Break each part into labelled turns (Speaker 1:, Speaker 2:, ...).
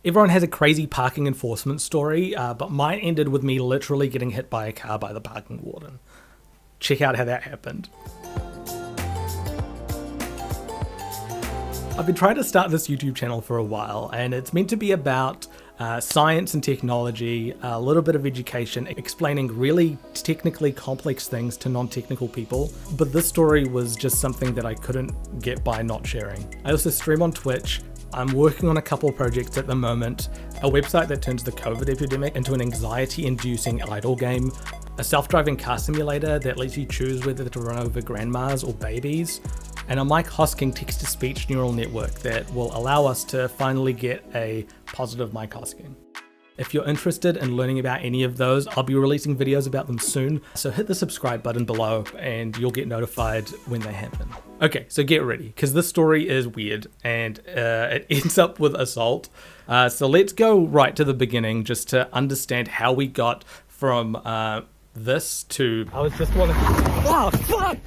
Speaker 1: Everyone has a crazy parking enforcement story, but mine ended with me literally getting hit by a car by the parking warden. Check out how that happened. I've been trying to start this YouTube channel for a while, and it's meant to be about science and technology, a little bit of education, explaining really technically complex things to non-technical people. But this story was just something that I couldn't get by not sharing. I also stream on Twitch. I'm working on a couple projects at the moment, a website that turns the COVID epidemic into an anxiety-inducing idle game, a self-driving car simulator that lets you choose whether to run over grandmas or babies, and a Mike Hosking text-to-speech neural network that will allow us to finally get a positive Mike Hosking. If you're interested in learning about any of those, I'll be releasing videos about them soon, so hit the subscribe button below and you'll get notified when they happen. Okay, so get ready, because this story is weird and it ends up with assault. So let's go right to the beginning just to understand how we got from this to... Oh, fuck!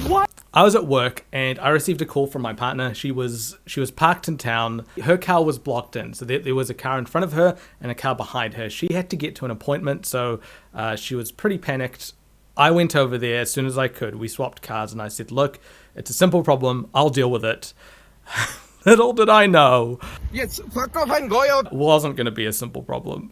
Speaker 1: What? I was at work and I received a call from my partner. She was parked in town. Her car was blocked in, so there was a car in front of her and a car behind her. She had to get to an appointment, so she was pretty panicked. I went over there as soon as I could. We swapped cars and I said, look, it's a simple problem. I'll deal with it. Little did I know. Yes, fuck off and go out. It wasn't going to be a simple problem.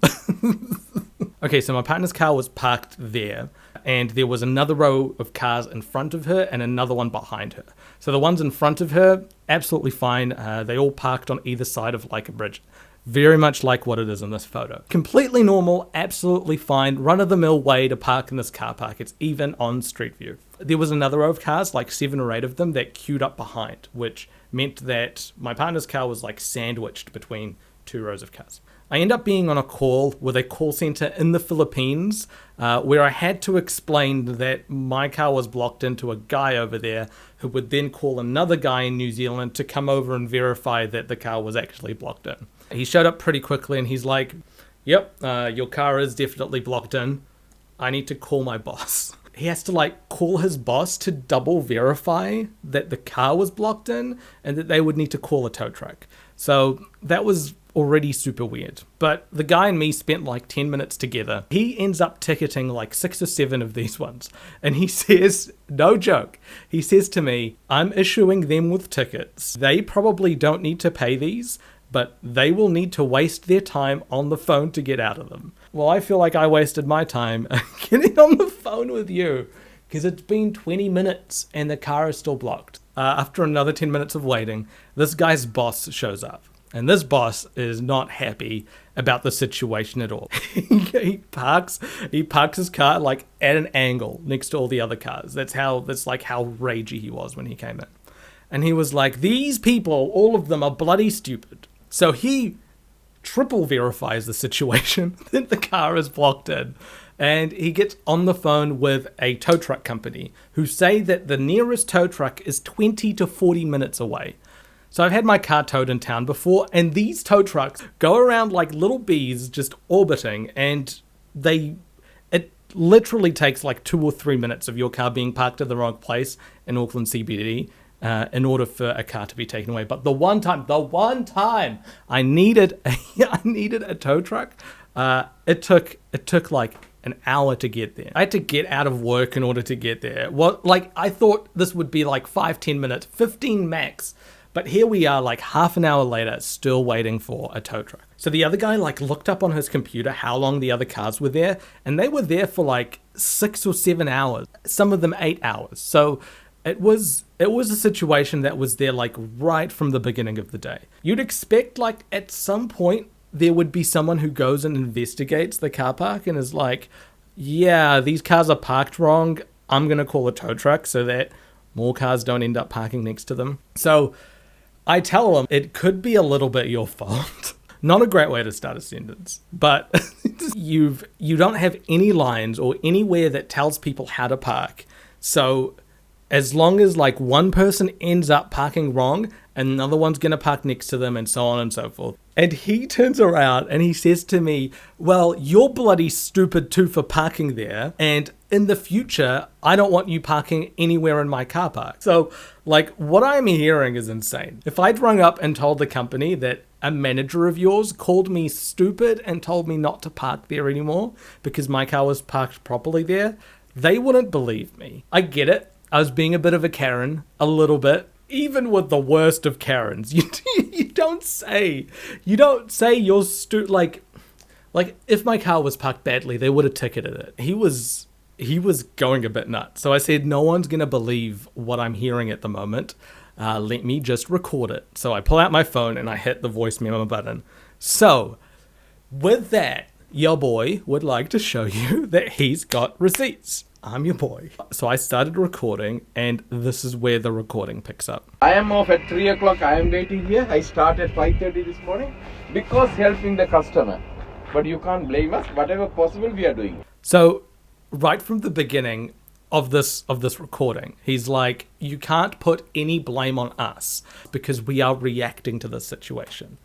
Speaker 1: Okay, so my partner's car was parked there, and there was another row of cars in front of her and another one behind her. So the ones in front of her, absolutely fine. They all parked on either side of like a bridge. Very much like what it is in this photo. Completely normal, absolutely fine, run-of-the-mill way to park in this car park. It's even on Street View. There was another row of cars, like 7 or 8 of them, that queued up behind, which meant that my partner's car was like sandwiched between 2 rows of cars. I end up being on a call with a call center in the Philippines where I had to explain that my car was blocked into a guy over there who would then call another guy in New Zealand to come over and verify that the car was actually blocked in. He showed up pretty quickly and he's like, yep, your car is definitely blocked in. I need to call my boss. He has to like call his boss to double verify that the car was blocked in and that they would need to call a tow truck. So that was already super weird. But the guy and me spent like 10 minutes together. He ends up ticketing like 6 or 7 of these ones. And he says, no joke, he says to me, I'm issuing them with tickets. They probably don't need to pay these, but they will need to waste their time on the phone to get out of them. Well, I feel like I wasted my time getting on the phone with you because it's been 20 minutes and the car is still blocked. After another 10 minutes of waiting, this guy's boss shows up. And this boss is not happy about the situation at all. he parks his car like at an angle next to all the other cars. That's like how ragey he was when he came in. And he was like, these people, all of them are bloody stupid. So he triple verifies the situation that the car is blocked in. And he gets on the phone with a tow truck company who say that the nearest tow truck is 20 to 40 minutes away. So I've had my car towed in town before, and these tow trucks go around like little bees just orbiting, and it literally takes like 2 or 3 minutes of your car being parked in the wrong place in Auckland CBD in order for a car to be taken away. But the one time I needed a tow truck, it took like an hour to get there. I had to get out of work in order to get there. I thought this would be like 5-10 minutes, 15 max. But here we are like half an hour later, still waiting for a tow truck. So the other guy like looked up on his computer how long the other cars were there, and they were there for like 6 or 7 hours, some of them 8 hours. So it was a situation that was there like right from the beginning of the day. You'd expect like at some point there would be someone who goes and investigates the car park and is like, yeah, these cars are parked wrong. I'm going to call a tow truck so that more cars don't end up parking next to them. So I tell them it could be a little bit your fault. Not a great way to start a sentence, but you don't have any lines or anywhere that tells people how to park. So as long as like one person ends up parking wrong, another one's going to park next to them and so on and so forth. And he turns around and he says to me, well, you're bloody stupid too for parking there. And in the future, I don't want you parking anywhere in my car park. So like what I'm hearing is insane. If I'd rung up and told the company that a manager of yours called me stupid and told me not to park there anymore because my car was parked properly there, they wouldn't believe me. I get it. I was being a bit of a Karen, a little bit. Even with the worst of Karens, you don't say you're like if my car was parked badly, they would have ticketed it. He was going a bit nuts. So I said, no one's going to believe what I'm hearing at the moment. Let me just record it. So I pull out my phone and I hit the voice memo button. So with that, your boy would like to show you that he's got receipts. I'm your boy. So I started recording, and this is where the recording picks up.
Speaker 2: I am off at 3 o'clock. I am waiting here. I started 5:30 this morning because helping the customer. But you can't blame us. Whatever possible, we are doing.
Speaker 1: So right from the beginning of this recording, he's like, you can't put any blame on us because we are reacting to this situation.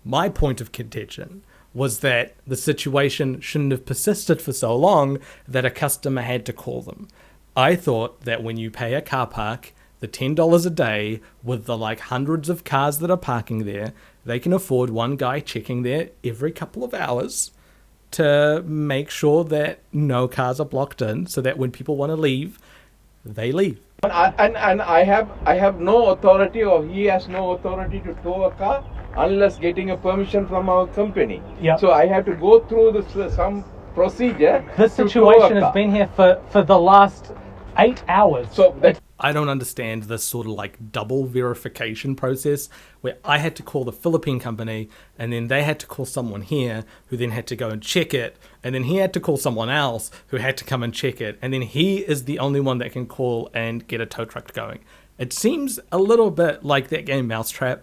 Speaker 1: My point of contention was that the situation shouldn't have persisted for so long that a customer had to call them. I thought that when you pay a car park, the $10 a day with the like hundreds of cars that are parking there, they can afford one guy checking there every couple of hours to make sure that no cars are blocked in so that when people want to leave, they leave.
Speaker 2: And I have no authority, or he has no authority to tow a car unless getting a permission from our company.
Speaker 3: Yep.
Speaker 2: So I have to go through some procedure.
Speaker 3: This situation has been here for the last 8 hours.
Speaker 2: So that
Speaker 1: I don't understand this sort of like double verification process where I had to call the Philippine company and then they had to call someone here who then had to go and check it, and then he had to call someone else who had to come and check it, and then he is the only one that can call and get a tow truck going. It seems a little bit like that game Mousetrap.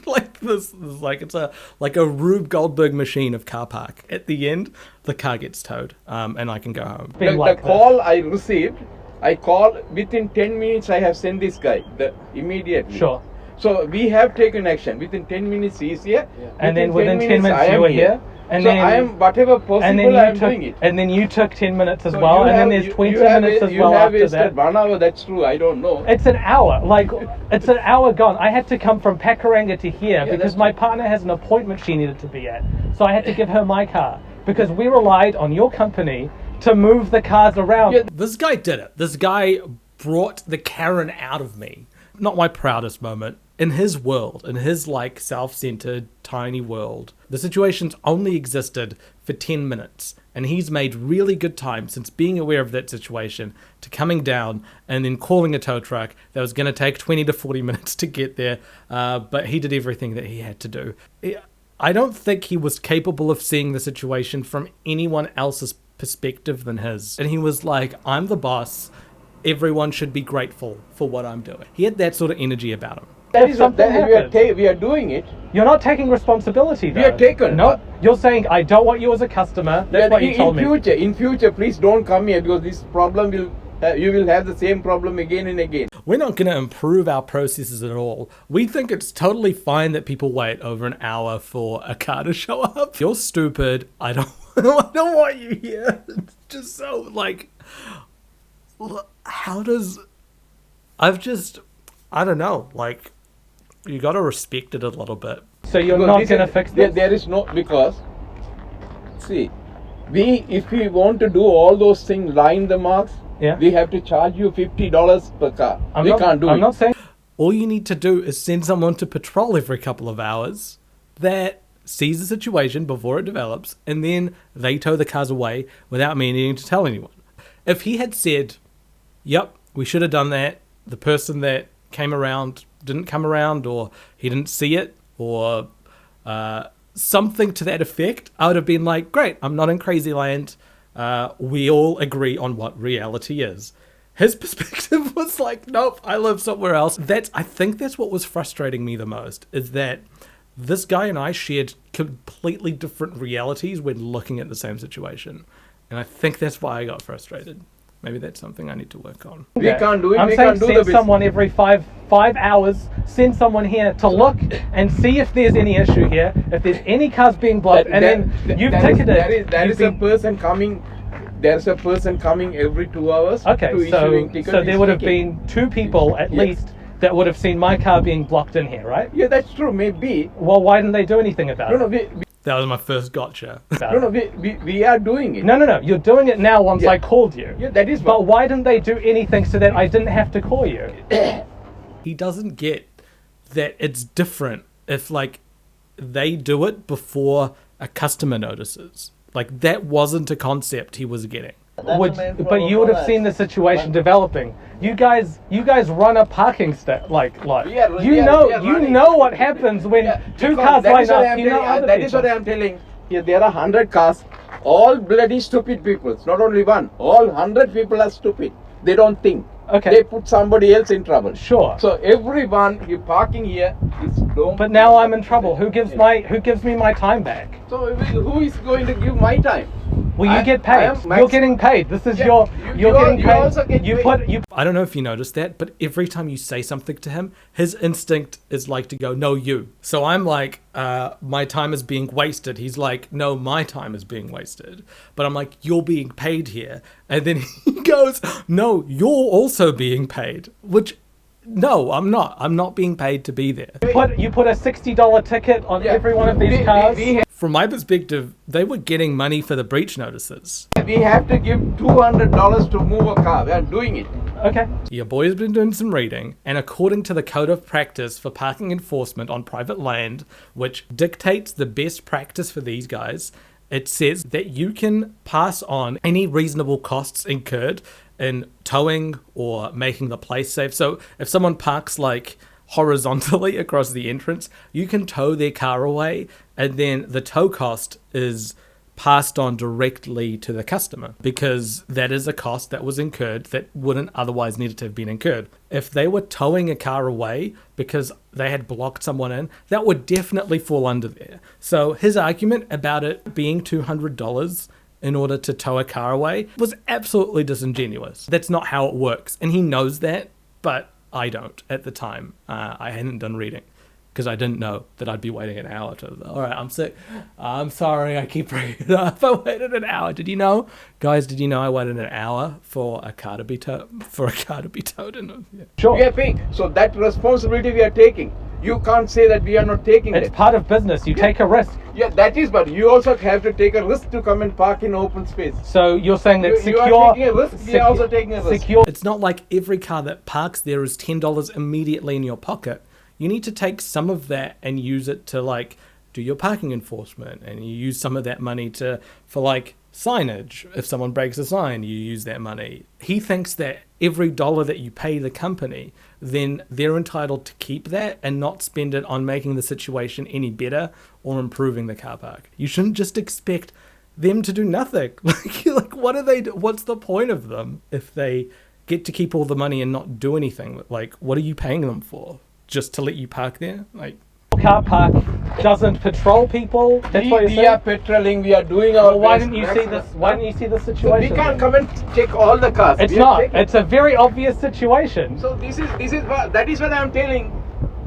Speaker 1: like this like it's a Rube Goldberg machine of car park. At the end, the car gets towed, and I can go home.
Speaker 2: the call I received, I call within 10 minutes. I have sent this guy immediately.
Speaker 3: Sure.
Speaker 2: So we have taken action. Within 10 minutes he's here.
Speaker 3: And then within 10 minutes you were here. And
Speaker 2: so
Speaker 3: then
Speaker 2: I am whatever possible. I am doing it.
Speaker 3: And then you took 10 minutes as
Speaker 2: So
Speaker 3: well. And
Speaker 2: you
Speaker 3: then
Speaker 2: have-
Speaker 3: there's 20
Speaker 2: you have
Speaker 3: minutes as
Speaker 2: you
Speaker 3: well
Speaker 2: have
Speaker 3: after
Speaker 2: wasted
Speaker 3: that.
Speaker 2: 1 hour. That's true. I don't know.
Speaker 3: It's an hour. Like, it's an hour gone. I had to come from Pakuranga to here because
Speaker 2: that's
Speaker 3: my
Speaker 2: true.
Speaker 3: partner has an appointment she needed to be at. So I had to give her my car because we relied on your company to move the cars around.
Speaker 2: Yeah.
Speaker 1: This guy did it. This guy brought the Karen out of me. Not my proudest moment. In his world, in his like self-centered tiny world, the situation's only existed for 10 minutes, and he's made really good time since being aware of that situation to coming down and then calling a tow truck that was going to take 20 to 40 minutes to get there, but he did everything that he had to do. I don't think he was capable of seeing the situation from anyone else's perspective than his. And he was like, I'm the boss, everyone should be grateful for what I'm doing. He had that sort of energy about him.
Speaker 3: If something happens,
Speaker 2: we are doing it.
Speaker 3: you're not taking responsibility, though.
Speaker 2: We are taken.
Speaker 3: No, you're saying, I don't want you as a customer. That's what you told me.
Speaker 2: In future, please don't come here because this problem you will have the same problem again and again.
Speaker 1: We're not going to improve our processes at all. We think it's totally fine that people wait over an hour for a car to show up. You're stupid. I don't want you here. It's just so like, how does, I don't know, like, you got to respect it a little bit.
Speaker 3: So you're
Speaker 2: Because
Speaker 3: not
Speaker 2: this
Speaker 3: going to
Speaker 2: is-
Speaker 3: fix
Speaker 2: there,
Speaker 3: this?
Speaker 2: there is no, because see, if we want to do all those things, line the marks,
Speaker 3: Yeah.
Speaker 2: we have to charge you $50 per car. We can't do it.
Speaker 3: I'm not saying...
Speaker 1: All you need to do is send someone to patrol every couple of hours that sees the situation before it develops, and then they tow the cars away without me needing to tell anyone. If he had said, yep, we should have done that, the person that came around didn't come around, or he didn't see it, or something to that effect, I would have been like, great, I'm not in crazy land. We all agree on what reality is. His perspective was like, nope, I live somewhere else. I think that's what was frustrating me the most, is that this guy and I shared completely different realities when looking at the same situation. And I think that's why I got frustrated. Maybe that's something I need to work on.
Speaker 2: We can't do it.
Speaker 3: I'm
Speaker 2: we
Speaker 3: saying
Speaker 2: can't do the
Speaker 3: send
Speaker 2: business.
Speaker 3: someone every five hours, send someone here to look and see if there's any issue here, if there's any cars being blocked, then you've ticketed.
Speaker 2: There is a person coming. There's a person coming every 2 hours.
Speaker 3: Okay,
Speaker 2: to issuing tickets.
Speaker 3: so there
Speaker 2: He's
Speaker 3: would have
Speaker 2: taking-
Speaker 3: been two people at
Speaker 2: Yeah.
Speaker 3: least that would have seen my car being blocked in here, right?
Speaker 2: Yeah, that's true. Maybe.
Speaker 3: Well, why didn't they do anything about
Speaker 2: No,
Speaker 3: it?
Speaker 2: no,
Speaker 1: That was my first gotcha.
Speaker 2: we are doing it.
Speaker 3: No. You're doing it now once I called you.
Speaker 2: Yeah, that is.
Speaker 3: But why didn't they do anything so that I didn't have to call you?
Speaker 1: He doesn't get that it's different if like they do it before a customer notices. Like that wasn't a concept he was getting.
Speaker 3: But you would have seen the situation developing. You guys run a parking lot. You know what happens when two cars line up. You know other
Speaker 2: that is what I am telling. Here there are 100 cars, all bloody stupid people. It's not only one. All 100 people are stupid. They don't think.
Speaker 3: Okay.
Speaker 2: They put somebody else in trouble.
Speaker 3: Sure.
Speaker 2: So everyone you parking here is don't.
Speaker 3: But now I'm in trouble. Who gives me my time back?
Speaker 2: So who is going to give my time?
Speaker 3: Well, you get paid. You're getting paid. This is you're getting paid.
Speaker 2: You also get paid.
Speaker 1: I don't know if you noticed that, but every time you say something to him, his instinct is like to go, no, you. So I'm like, my time is being wasted. He's like, no, my time is being wasted. But I'm like, you're being paid here. And then he goes, no, you're also being paid. Which, no, I'm not. I'm not being paid to be there.
Speaker 3: You put a $60 ticket on every one of these cars.
Speaker 1: From my perspective, they were getting money for the breach notices.
Speaker 2: We have to give $200 to move a car. We are doing it.
Speaker 3: Okay.
Speaker 1: Your boy has been doing some reading, and according to the Code of Practice for Parking Enforcement on Private Land, which dictates the best practice for these guys, it says that you can pass on any reasonable costs incurred in towing or making the place safe. So if someone parks like horizontally across the entrance, you can tow their car away, and then the tow cost is passed on directly to the customer because that is a cost that was incurred that wouldn't otherwise need to have been incurred. If they were towing a car away because they had blocked someone in, that would definitely fall under there. So his argument about it being $200 in order to tow a car away was absolutely disingenuous. That's not how it works, and he knows that, but I don't at the time. I hadn't done reading because I didn't know that I'd be waiting an hour to. All right, I'm sick. I'm sorry. I keep bringing it up. I waited an hour. Did you know, guys? Did you know I waited an hour for a car to be towed? Yeah.
Speaker 3: Sure.
Speaker 2: We are paying. So that responsibility we are taking. You can't say that we are not taking it.
Speaker 3: It's part of business. You take a risk.
Speaker 2: Yeah, that is. But you also have to take a risk to come and park in open space.
Speaker 3: So you're saying that
Speaker 2: You are taking a risk. We are also taking a risk.
Speaker 1: It's not like every car that parks there is $10 immediately in your pocket. You need to take some of that and use it to like do your parking enforcement, and you use some of that money for like signage. If someone breaks a sign, you use that money. He thinks that every dollar that you pay the company, then they're entitled to keep that and not spend it on making the situation any better or improving the car park. You shouldn't just expect them to do nothing. Like what are they? What's the point of them if they get to keep all the money and not do anything? Like, what are you paying them for? Just to let you park there? Like,
Speaker 3: car park doesn't patrol people. That's what you're saying?
Speaker 2: We are patrolling. We are doing our
Speaker 3: Why
Speaker 2: best.
Speaker 3: didn't you see this? Why didn't you see the
Speaker 2: So
Speaker 3: situation?
Speaker 2: we can't come and check all the cars.
Speaker 3: It's
Speaker 2: We are
Speaker 3: not.
Speaker 2: checking.
Speaker 3: It's a very obvious situation.
Speaker 2: So this is what that is what I am telling.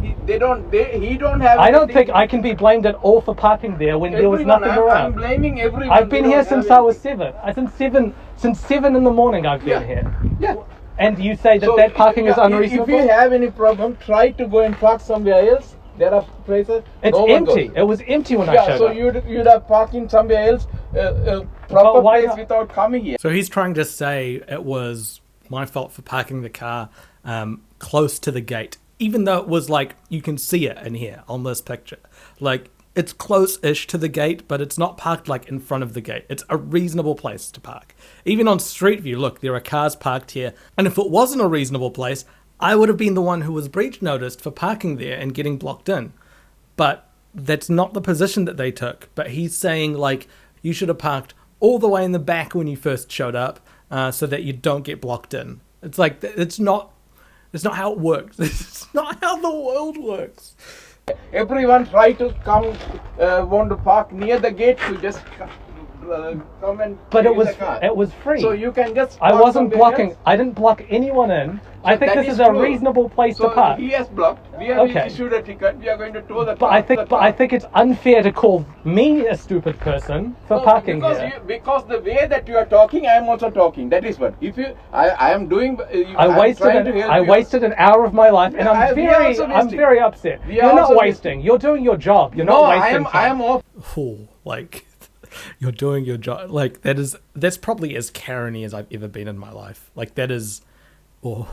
Speaker 2: He don't have.
Speaker 3: I don't
Speaker 2: anything.
Speaker 3: think I can be blamed at all for parking there when there was
Speaker 2: Everyone,
Speaker 3: nothing
Speaker 2: I'm
Speaker 3: around.
Speaker 2: blaming everyone.
Speaker 3: I've been
Speaker 2: We
Speaker 3: here
Speaker 2: don't
Speaker 3: since
Speaker 2: have
Speaker 3: I was
Speaker 2: anything.
Speaker 3: 7. Since 7 in the morning I've been here.
Speaker 2: Yeah.
Speaker 3: And you say that
Speaker 2: So
Speaker 3: that parking is
Speaker 2: if
Speaker 3: unreasonable?
Speaker 2: you have any problem, try to go and park somewhere else. There are places.
Speaker 3: It's
Speaker 2: no one
Speaker 3: empty.
Speaker 2: goes.
Speaker 3: It was empty when I
Speaker 2: Yeah,
Speaker 3: showed
Speaker 2: so
Speaker 3: up.
Speaker 2: you'd have parking somewhere else, proper
Speaker 3: why
Speaker 2: place
Speaker 3: not?
Speaker 2: without coming here.
Speaker 1: so he's trying to say it was my fault for parking the car close to the gate, even though it was like, you can see it in here on this picture. Like, it's close-ish to the gate, but it's not parked like in front of the gate. It's a reasonable place to park. Even on Street View, look, there are cars parked here. And if it wasn't a reasonable place, I would have been the one who was breach noticed for parking there and getting blocked in. But that's not the position that they took. But he's saying, like, you should have parked all the way in the back when you first showed up so that you don't get blocked in. It's like, it's not how it works. It's not how the world works.
Speaker 2: Everyone try to come, want to park near the gate to just come and
Speaker 3: But
Speaker 2: use the car.
Speaker 3: it was free.
Speaker 2: So you can just.
Speaker 3: I
Speaker 2: park
Speaker 3: wasn't
Speaker 2: somewhere
Speaker 3: blocking.
Speaker 2: else.
Speaker 3: I didn't block anyone in. I think
Speaker 2: That
Speaker 3: this is a
Speaker 2: true.
Speaker 3: reasonable place
Speaker 2: So
Speaker 3: to park.
Speaker 2: he has blocked. We have
Speaker 3: Okay.
Speaker 2: issued a ticket. We are going to tow the
Speaker 3: But
Speaker 2: car.
Speaker 3: I think it's unfair to call me a stupid person for
Speaker 2: No,
Speaker 3: parking
Speaker 2: because
Speaker 3: here.
Speaker 2: because the way that you are talking, I am also talking. That is what. If you, I am doing.
Speaker 3: I wasted an hour of my life, and
Speaker 2: Yeah, we are also
Speaker 3: I'm
Speaker 2: wasting.
Speaker 3: very upset.
Speaker 2: We
Speaker 3: You're
Speaker 2: are
Speaker 3: not
Speaker 2: also
Speaker 3: wasting. You're doing your job. You're
Speaker 2: No,
Speaker 3: not wasting
Speaker 2: I am off.
Speaker 1: Oh, like you're doing your job. Like that's probably as Karen-y as I've ever been in my life. Like that is. Oh,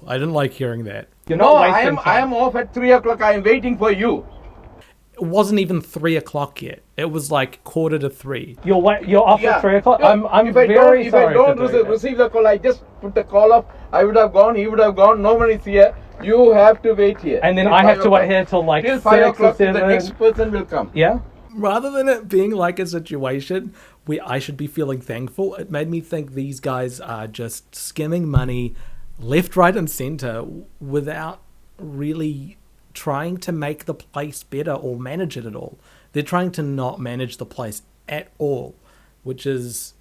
Speaker 1: I didn't like hearing that.
Speaker 3: You're
Speaker 2: No,
Speaker 3: not
Speaker 2: I
Speaker 3: wasting
Speaker 2: am.
Speaker 3: time.
Speaker 2: I am off at 3 o'clock. I am waiting for you.
Speaker 1: It wasn't even 3 o'clock yet. It was like 2:45.
Speaker 3: You're off at 3 o'clock.
Speaker 2: Yeah.
Speaker 3: I'm
Speaker 2: If I
Speaker 3: very
Speaker 2: don't,
Speaker 3: sorry.
Speaker 2: If I don't
Speaker 3: for doing
Speaker 2: receive the call, I just put the call up. I would have gone. He would have gone. No one is here. You have to wait here.
Speaker 3: And then
Speaker 2: Till
Speaker 3: I have
Speaker 2: 5
Speaker 3: to wait
Speaker 2: o'clock.
Speaker 3: here till like
Speaker 2: Till
Speaker 3: 6
Speaker 2: 5
Speaker 3: or
Speaker 2: o'clock.
Speaker 3: 7.
Speaker 2: The next person will come.
Speaker 3: Yeah.
Speaker 1: Rather than it being like a situation where I should be feeling thankful, it made me think these guys are just skimming money left, right, and center without really trying to make the place better or manage it at all. They're trying to not manage the place at all, which is,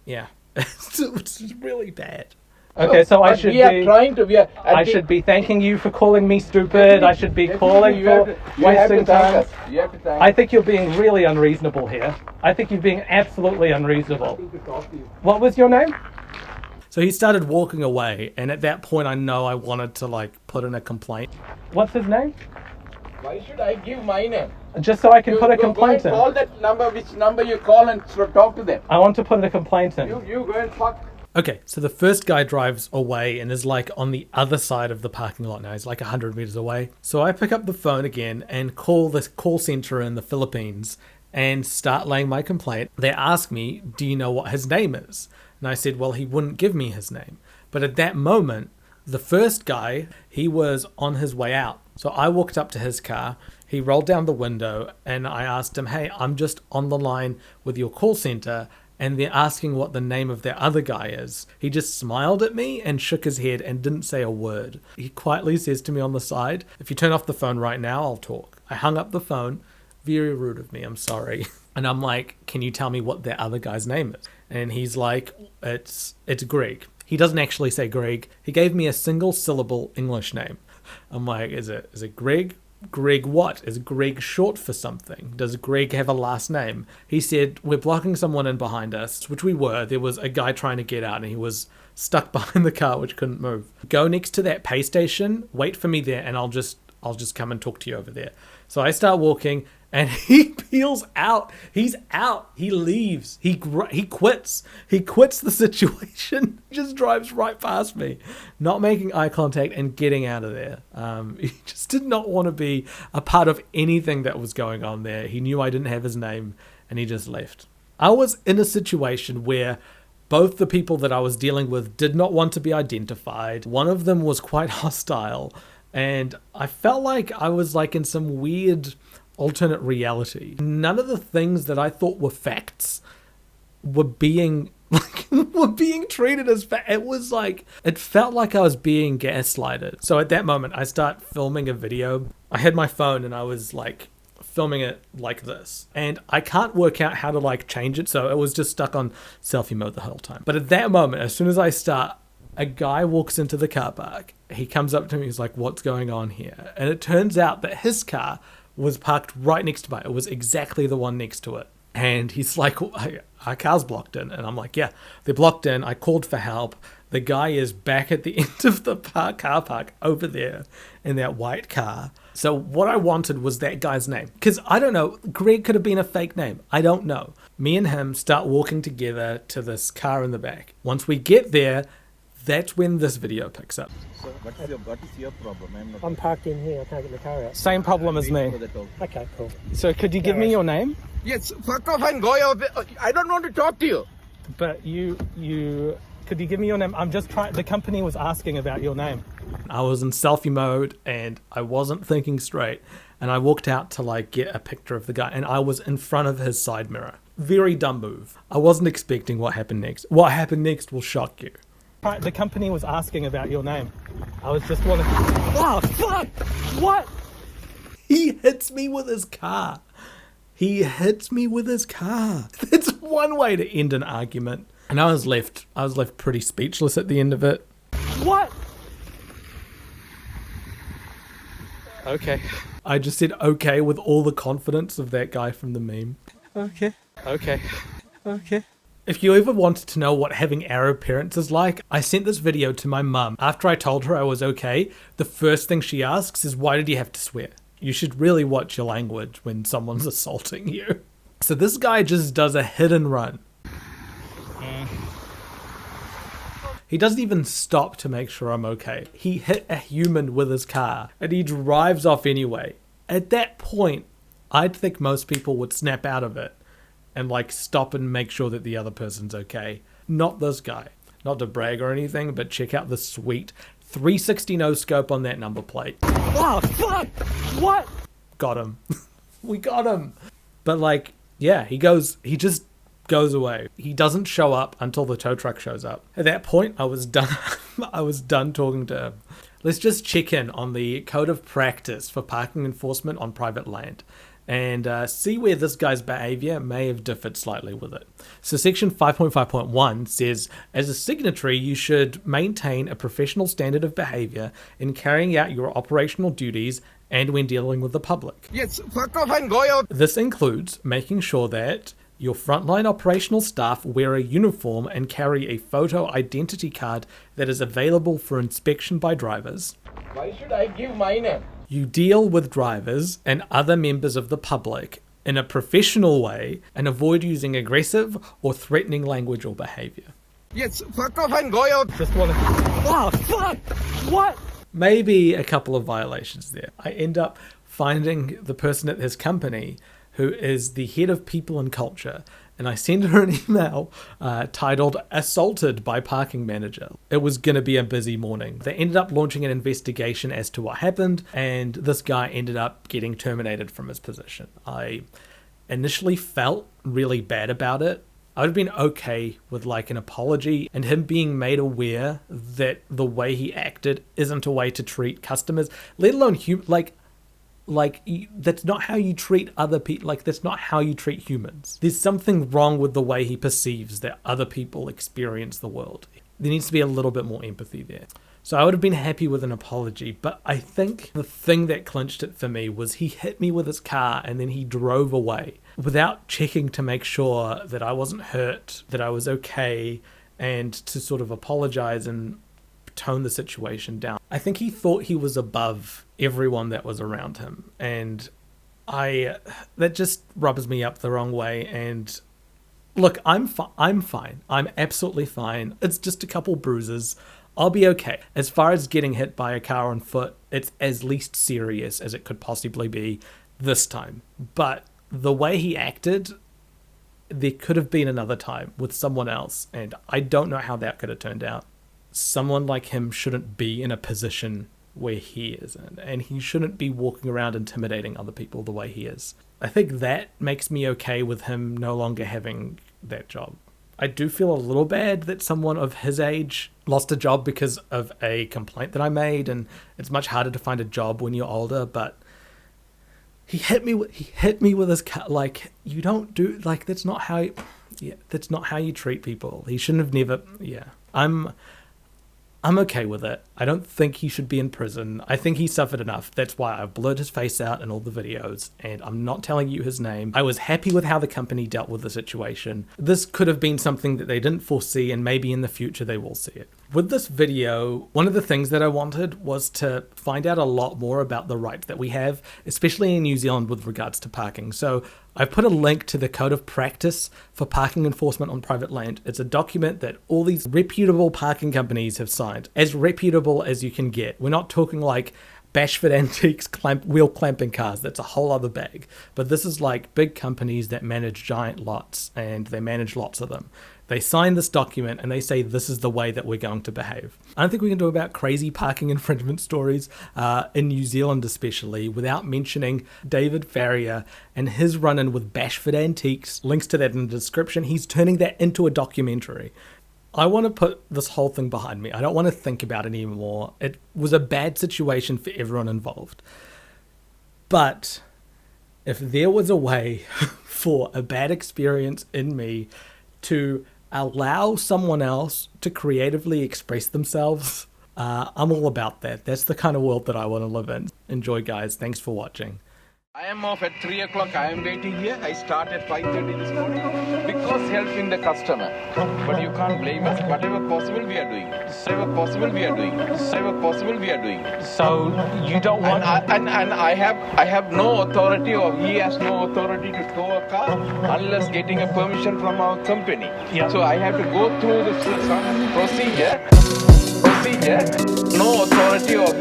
Speaker 1: yeah, it's really bad.
Speaker 3: Okay, so I
Speaker 2: But
Speaker 3: should
Speaker 2: we are
Speaker 3: be.
Speaker 2: trying to. We are.
Speaker 3: I should be thanking you for calling me stupid. I should be calling
Speaker 2: You have
Speaker 3: for
Speaker 2: to- you have to
Speaker 3: wasting
Speaker 2: thank
Speaker 3: time.
Speaker 2: us. You have to thank
Speaker 3: I think you're being really unreasonable here. I think you're being absolutely unreasonable. What was your name?
Speaker 1: So he started walking away, and at that point I know I wanted to like put in a complaint.
Speaker 3: What's his name?
Speaker 2: Why should I give my name?
Speaker 3: Just so I can put a
Speaker 2: Go
Speaker 3: complaint
Speaker 2: and
Speaker 3: in.
Speaker 2: call that number. Which number you call and talk to them.
Speaker 3: I want to put a complaint in.
Speaker 2: You go and fuck.
Speaker 1: Okay, so the first guy drives away and is like on the other side of the parking lot now. He's like 100 meters away. So I pick up the phone again and call this call center in the Philippines and start laying my complaint. They ask me, do you know what his name is? And I said, well, he wouldn't give me his name. But at that moment, the first guy, he was on his way out. So I walked up to his car. He rolled down the window and I asked him, hey, I'm just on the line with your call center. And they're asking what the name of their other guy is. He just smiled at me and shook his head and didn't say a word. He quietly says to me on the side, if you turn off the phone right now, I'll talk. I hung up the phone. Very rude of me, I'm sorry. And I'm like, can you tell me what their other guy's name is? And he's like, it's Greg. He doesn't actually say Greg. He gave me a single syllable English name. I'm like, is it Greg? Greg what? Is Greg short for something? Does Greg have a last name? He said, we're blocking someone in behind us, which we were. There was a guy trying to get out and he was stuck behind the car, which couldn't move. Go next to that pay station, wait for me there, and I'll just come and talk to you over there. So I start walking and he peels out. He's out. He leaves. He quits. He quits the situation. He just drives right past me, not making eye contact and getting out of there. He just did not want to be a part of anything that was going on there. He knew I didn't have his name and he just left. I was in a situation where both the people that I was dealing with did not want to be identified. One of them was quite hostile. And I felt like I was like in some weird alternate reality. None of the things that I thought were facts were being treated as fact. It was like, it felt like I was being gaslighted. So at that moment, I start filming a video. I had my phone and I was like filming it like this. And I can't work out how to like change it. So it was just stuck on selfie mode the whole time. But at that moment, as soon as I start, a guy walks into the car park. He comes up to me. He's like, what's going on here? And it turns out that his car was parked right next to mine. It was exactly the one next to it. And he's like, our car's blocked in. And I'm like, yeah, they're blocked in. I called for help. The guy is back at the end of the car park over there in that white car. So what I wanted was that guy's name. Because I don't know, Greg could have been a fake name. I don't know. Me and him start walking together to this car in the back. Once we get there, that's when this video picks up.
Speaker 4: So what is your problem?
Speaker 5: I'm parked in here. I can't get the car out.
Speaker 3: Same problem as me.
Speaker 5: Okay, cool.
Speaker 3: So could you give me your name?
Speaker 2: Yes, fuck off and go away. I don't want to talk to you.
Speaker 3: But you could you give me your name? I'm just trying. The company was asking about your name.
Speaker 1: I was in selfie mode and I wasn't thinking straight. And I walked out to like get a picture of the guy and I was in front of his side mirror. Very dumb move. I wasn't expecting what happened next. What happened next will shock you.
Speaker 3: The company was asking about your name. I was just wondering. Oh fuck! What?
Speaker 1: He hits me with his car. He hits me with his car. That's one way to end an argument. And I was left pretty speechless at the end of it.
Speaker 3: What?
Speaker 1: Okay. I just said okay with all the confidence of that guy from the meme.
Speaker 3: Okay.
Speaker 1: Okay.
Speaker 3: Okay.
Speaker 1: If you ever wanted to know what having Arab parents is like, I sent this video to my mum. After I told her I was okay, the first thing she asks is, why did you have to swear? You should really watch your language when someone's assaulting you. So this guy just does a hit and run. He doesn't even stop to make sure I'm okay. He hit a human with his car and he drives off anyway. At that point, I'd think most people would snap out of it and like stop and make sure that the other person's okay. Not this guy. Not to brag or anything, but check out the sweet 360 no scope on that number plate.
Speaker 3: Oh, fuck! What?
Speaker 1: Got him. We got him. But like, yeah, he just goes away. He doesn't show up until the tow truck shows up. At that point, I was done. I was done talking to him. Let's just check in on the code of practice for parking enforcement on private land and see where this guy's behavior may have differed slightly with it. So section 5.5.1 says, as a signatory, you should maintain a professional standard of behavior in carrying out your operational duties and when dealing with the public.
Speaker 2: Yes, fuck off and go out.
Speaker 1: This includes making sure that your frontline operational staff wear a uniform and carry a photo identity card that is available for inspection by drivers.
Speaker 2: Why should I give my name?
Speaker 1: You deal with drivers and other members of the public in a professional way and avoid using aggressive or threatening language or behavior.
Speaker 2: Yes, fuck off and go out.
Speaker 1: Just want to...
Speaker 3: Oh, fuck! What?
Speaker 1: Maybe a couple of violations there. I end up finding the person at his company who is the head of people and culture, and I sent her an email titled Assaulted by Parking Manager. It was going to be a busy morning. They ended up launching an investigation as to what happened, and this guy ended up getting terminated from his position. I initially felt really bad about it. I would have been okay with like an apology and him being made aware that the way he acted isn't a way to treat customers, let alone that's not how you treat other people. Like, that's not how you treat humans. There's something wrong with the way he perceives that other people experience the world. There needs to be a little bit more empathy there. So I would have been happy with an apology, but I think the thing that clinched it for me was he hit me with his car and then he drove away without checking to make sure that I wasn't hurt, that I was okay, and to sort of apologize and tone the situation down. I think he thought he was above everyone that was around him, and that just rubs me up the wrong way. And look, I'm fine. I'm absolutely fine. It's just a couple bruises. I'll be okay. As far as getting hit by a car on foot, it's as least serious as it could possibly be this time. But the way he acted, there could have been another time with someone else, and I don't know how that could have turned out. Someone like him shouldn't be in a position where he is in, and he shouldn't be walking around intimidating other people the way he is. I think that makes me okay with him no longer having that job. I do feel a little bad that someone of his age lost a job because of a complaint that I made, and it's much harder to find a job when you're older, but he hit me with his car. Like, you don't do, like, that's not how you treat people. He shouldn't have never, I'm okay with it. I don't think he should be in prison. I think he suffered enough. That's why I've blurred his face out in all the videos, and I'm not telling you his name. I was happy with how the company dealt with the situation. This could have been something that they didn't foresee, and maybe in the future they will see it. With this video, one of the things that I wanted was to find out a lot more about the rights that we have, especially in New Zealand with regards to parking. So I've put a link to the Code of Practice for Parking Enforcement on Private Land. It's a document that all these reputable parking companies have signed, as reputable as you can get. We're not talking like Bashford Antiques wheel clamping cars. That's a whole other bag. But this is like big companies that manage giant lots, and they manage lots of them. They sign this document and they say this is the way that we're going to behave. I don't think we can talk about crazy parking infringement stories in New Zealand especially without mentioning David Farrier and his run-in with Bashford Antiques. Links to that in the description. He's turning that into a documentary. I want to put this whole thing behind me. I don't want to think about it anymore. It was a bad situation for everyone involved. But If there was a way for a bad experience in me to allow someone else to creatively express themselves, I'm all about that. That's the kind of world that I want to live in. Enjoy, guys. Thanks for watching.
Speaker 2: I am off at 3 o'clock. I am waiting here. I start at 5:30 this morning because helping the customer. But you can't blame us. Whatever possible, we are doing. Whatever possible, we are doing. Whatever possible, we are doing.
Speaker 3: So you don't want...
Speaker 2: And I have no authority, or he has no authority to tow a car unless getting a permission from our company.
Speaker 3: Yeah.
Speaker 2: So I have to go through the procedure. No authority or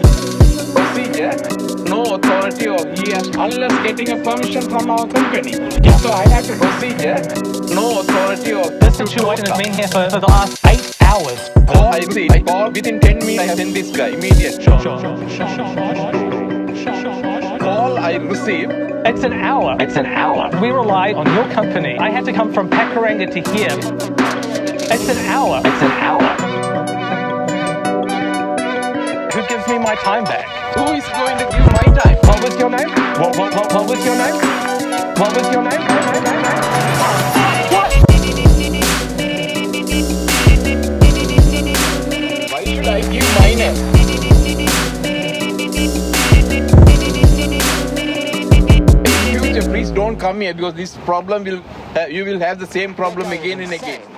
Speaker 2: procedure. No authority or he has unless getting a permission from our company.
Speaker 3: Yeah.
Speaker 2: So I have to procedure. No authority or
Speaker 3: This situation has been here for the last 8 hours.
Speaker 2: Call I see. I call within 10 minutes. I have sent this guy immediate. Call I receive.
Speaker 3: It's an hour. It's an hour. We rely on your company. I had to come from Pakuranga to here. It's an hour. It's an hour. Who gives me my time back?
Speaker 2: Who is going to give my time?
Speaker 3: What was your name? What was your name? What was your name? What?
Speaker 2: Why should I give my name? In future, please don't come here because this problem will you will have the same problem again and again.